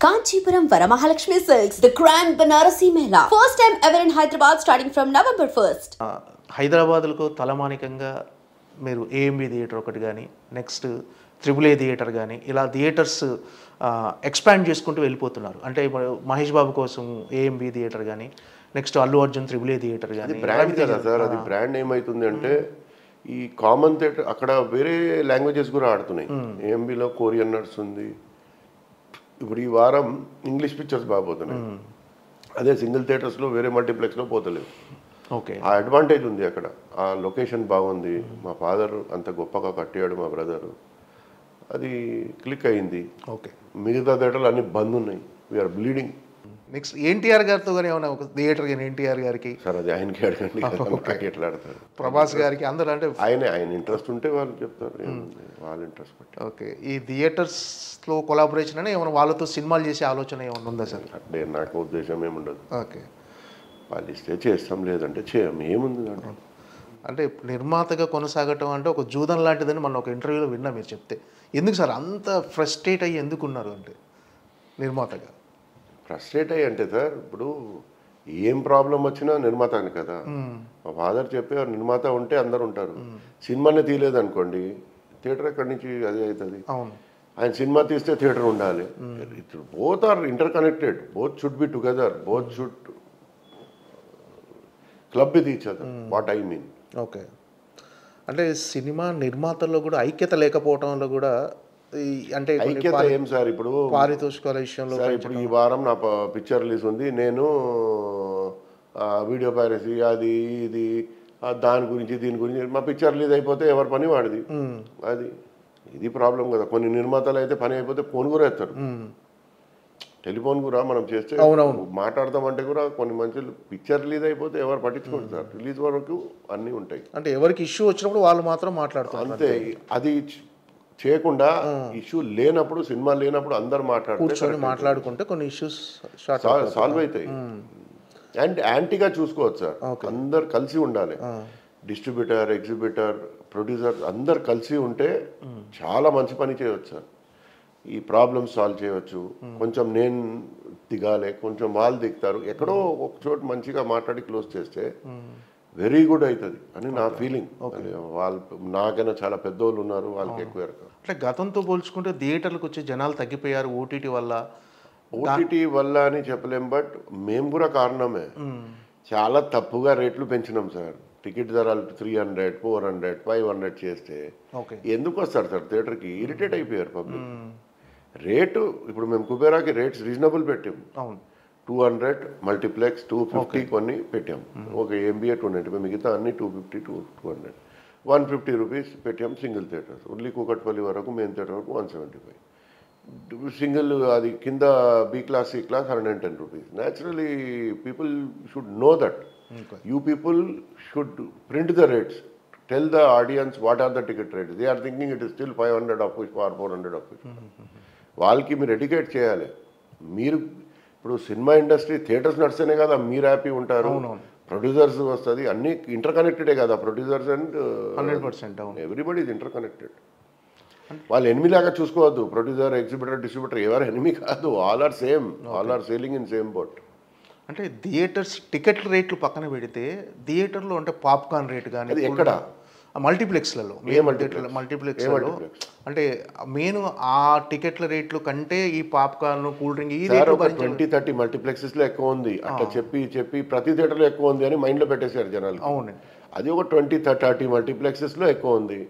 Kanchipuram Varamahalakshmi Silks, the Grand Banarasi Mela. First time ever in Hyderabad starting from November 1st. హైదరాబాద్లో తలమానికంగా మీరు AMB theatre ఒకటి కానీ next triple A theatre కానీ ఇలా theatres expand చేసుకుంటూ వెళ్ళిపోతున్నారు. అంటే ఇప్పుడు మహేష్ బాబు కోసం ఏఎంబి థియేటర్ కానీ next Allu Arjun triple A theatre కానీ బ్రాండ్ కదా సార్. అది బ్రాండ్ ఏమవుతుంది అంటే ఈ కామన్ థియేటర్ అక్కడ వేరే లాంగ్వేజెస్ కూడా ఆడుతున్నాయి. ఏఎంబిలో కొరియన్ నడుస్తుంది. ఇప్పుడు ఈ వారం ఇంగ్లీష్ పిక్చర్స్ బాగా పోతున్నాయి. అదే సింగిల్ థియేటర్స్లో వేరే మల్టీప్లెక్స్లో పోతలేవు. ఓకే, ఆ అడ్వాంటేజ్ ఉంది అక్కడ. ఆ లొకేషన్ బాగుంది. మా ఫాదర్ అంత గొప్పగా కట్టాడు, మా బ్రదరు. అది క్లిక్ అయింది. ఓకే, మిగతా థియేటర్లు అన్ని బంద్ ఉన్నాయి. We are bleeding. నెక్స్ట్ ఎన్టీఆర్ గారితో కానీ ఏమైనా ఒక థియేటర్ కానీ ఎన్టీఆర్ గారికి సార్ అది ఆయనకి అడగండి. ఎట్లా ఆడతారు? ప్రభాస్ గారికి అందరూ అంటే ఆయన ఇంట్రెస్ట్ ఉంటే వాళ్ళు చెప్తారు. వాళ్ళ ఇంట్రెస్ట్ బట్టి. ఓకే, ఈ థియేటర్స్లో కొలాబరేషన్ అని ఏమైనా వాళ్ళతో సినిమాలు చేసే ఆలోచన ఏమైనా ఉందా సార్? అంటే నాకు ఉద్దేశం ఏముండదు. ఓకే, వాళ్ళు ఇస్తే చేస్తాం, లేదంటే చేయం. ఏముంది అంటే అంటే నిర్మాతగా కొనసాగటం అంటే ఒక జూదం లాంటిదని మనం ఒక ఇంటర్వ్యూలో విన్నా మీరు చెప్తే. ఎందుకు సార్ అంత ఫ్రస్ట్రేట్ అయ్యి ఎందుకున్నారు అంటే నిర్మాతగా? ఫ్రస్ట్రేట్ అయ్యి అంటే సార్, ఇప్పుడు ఏం ప్రాబ్లం వచ్చినా నిర్మాతని కదా. మా ఫాదర్ చెప్పేవారు, నిర్మాత ఉంటే అందరు ఉంటారు. సినిమానే తీయలేదు అనుకోండి, థియేటర్ ఎక్కడి నుంచి అది అవుతుంది. అవును, ఆయన సినిమా తీస్తే థియేటర్ ఉండాలి. Both are inter connected. Both should be together. Both should club with each other. What I mean. Okay, అంటే సినిమా నిర్మాతల్లో కూడా ఐక్యత లేకపోవడంలో కూడా అంటే ఐక్యత ఏం సార్? ఇప్పుడు పారితోషికాల విషయంలో ఇప్పుడు ఈ వారం నా పిక్చర్ రిలీజ్ ఉంది, నేను వీడియో పైరసీ అది ఇది దాని గురించి దీని గురించి, మా పిక్చర్ రిలీజ్ అయిపోతే ఎవరి పని వాడిది. అది ఇది ప్రాబ్లం కదా. కొన్ని నిర్మాతలు అయితే పని అయిపోతే ఫోన్ కూడా ఎత్తారు. టెలిఫోన్ కూడా మనం చేస్తే మాట్లాడతామంటే కూడా కొన్ని మనుషులు పిక్చర్ రిలీజ్ అయిపోతే ఎవరు పట్టించుకోండి సార్. రిలీజ్ వరకు అన్నీ ఉంటాయి. అంటే ఎవరికి ఇష్యూ వచ్చినప్పుడు వాళ్ళు మాత్రం మాట్లాడతారు అంతే. అది చేయకుండా ఇష్యూ లేనప్పుడు, సినిమా లేనప్పుడు అందరు మాట్లాడుకుంటే కొన్ని ఇష్యూస్ సాల్వ్ అవుతాయి. అండ్ యాంటీగా చూసుకోవచ్చు సార్. అందరు కలిసి ఉండాలి. డిస్ట్రిబ్యూటర్, ఎగ్జిబ్యూటర్, ప్రొడ్యూసర్ అందరు కలిసి ఉంటే చాలా మంచి పని చేయవచ్చు సార్. ఈ ప్రాబ్లమ్స్ సాల్వ్ చేయవచ్చు. కొంచెం నేను దిగాలి, కొంచెం వాళ్ళు దిగుతారు. ఎక్కడో ఒక చోట మంచిగా మాట్లాడి క్లోజ్ చేస్తే వెరీ గుడ్ అవుతుంది అని నా ఫీలింగ్. వాళ్ళు నాకైనా చాలా పెద్దోళ్ళు ఉన్నారు, వాళ్ళకి ఎక్కువ. అంటే గతంతో పోల్చుకుంటే థియేటర్లకు వచ్చే జనాలు తగ్గిపోయారు ఓటీటీ వల్ల. ఓటీటీ వల్ల అని చెప్పలేం, బట్ మేము కూడా కారణమే. చాలా తప్పుగా రేట్లు పెంచినాం సార్. టికెట్ ధరలు 300, 400, 500 చేస్తే ఎందుకు వస్తారు సార్ థియేటర్కి? ఇరిటేట్ అయిపోయారు పబ్లిక్. రేటు ఇప్పుడు మేము కుబేరాకి రేట్స్ రీజనబుల్ పెట్టాము. 200 మల్టీప్లెక్స్, 250 కొన్ని పెట్టాం. ఒక ఎంబీఏ 290, మిగతా అన్ని 250, 200, 150 రూపీస్ పెట్టాం సింగిల్ థియేటర్స్. ఓన్లీ కూకట్పల్లి వరకు మెయిన్ థియేటర్ వరకు 175. సింగిల్ అది కింద B class, C class 110 rupees. Naturally people should know that. You people should print the rates. Tell the audience what are the ticket rates. They are thinking it is still 500 up or 400 up. వాళ్ళకి మీరు educate చేయాలి. మీరు ఇప్పుడు cinema industry theatres నడిస్తేనే కదా మీరు happy ఉంటారు. Producers వస్తుంది, అన్ని ఇంటర్ కనెక్టెడే కదా. Producers and 100% everybody is interconnected. వాళ్ళు ఎనిమి లాగా చూసుకోవద్దు. ప్రొడ్యూసర్, ఎగ్జిబ్యూటర్, డిస్ట్రిబ్యూటర్ ఎవరు ఎనిమి కాదు. All are same. All are sailing in same boat. అంటే థియేటర్స్ టికెట్ల రేట్లు పక్కన పెడితే థియేటర్లో అంటే పాప్కార్న్ రేటు కానీ అది ఎక్కడ మల్టీప్లెక్స్లలో మల్టీప్లెక్స్లలో అంటే మెయిన్ ఆ టికెట్ల రేట్లు కంటే ఈ పాప్కార్న్, కూల్ డ్రింక్ ఈ రేట్లు 20-30 మల్టీప్లెక్సెస్లో ఎక్కువ ఉంది. అట్లా చెప్పి ప్రతి థియేటర్లో ఎక్కువ ఉంది అని మైండ్లో పెట్టేశారు జనాలు. అవునండి, అది ఒక 20-30 మల్టీప్లెక్సెస్లో ఎక్కువ ఉంది.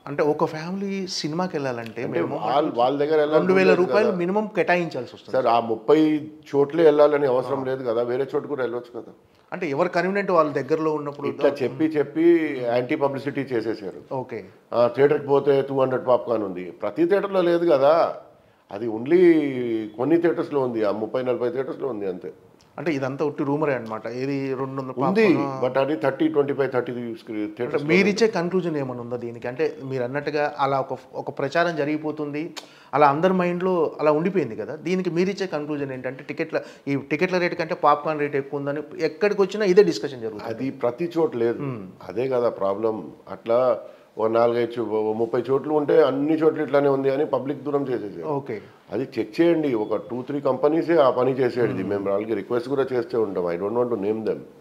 అంటే ఒక ఫ్యామిలీ సినిమాకి వెళ్ళాలంటే వాళ్ళ దగ్గర 2000 రూపాయలు మినిమం కేటాయించాల్సి వస్తుంది సార్. ఆ 30 చోట్లే వెళ్ళాలని అవసరం లేదు కదా, వేరే చోటు కూడా వెళ్ళొచ్చు కదా. అంటే ఎవరు కన్వీనియంట్ వాళ్ళ దగ్గరలో ఉన్నప్పుడు ఇట్లా చెప్పి యాంటీ పబ్లిసిటీ చేసేసారు. ఓకే, థియేటర్కి పోతే 200 పాప్కార్న్ ఉంది. ప్రతి థియేటర్లో లేదు కదా, అది ఓన్లీ కొన్ని థియేటర్స్లో ఉంది. ఆ 30-40 థియేటర్స్లో ఉంది అంతే. అంటే ఇదంతా ఉట్టి రూమరే అనమాట. ఇది 200 ఉంది, బట్ అది 30-25-30 థియేటర్స్. మీరు ఇచ్చే కన్క్లూజన్ ఏమైనా ఉందా దీనికి? అంటే మీరు అన్నట్టుగా అలా ఒక ప్రచారం జరిగిపోతుంది, అలా అందరి మైండ్లో అలా ఉండిపోయింది కదా. దీనికి మీరు ఇచ్చే కన్క్లూజన్ ఏంటంటే ఈ టికెట్ల రేట్ కంటే పాప్కార్న్ రేట్ ఎక్కువ ఉందని ఎక్కడికి వచ్చినా ఇదే డిస్కషన్ జరుగుతుంది. అది ప్రతి చోట లేదు, అదే కదా ప్రాబ్లం. అట్లా ఓ 30 చోట్లు ఉంటే అన్ని చోట్ల ఇట్లానే ఉంది అని పబ్లిక్ దూరం చేసేసారు. ఓకే, అది చెక్ చేయండి. ఒక 2-3 కంపెనీసే ఆ పని చేసేది. మేము వాళ్ళకి రిక్వెస్ట్ కూడా చేస్తూ ఉంటాం. I don't want to name them.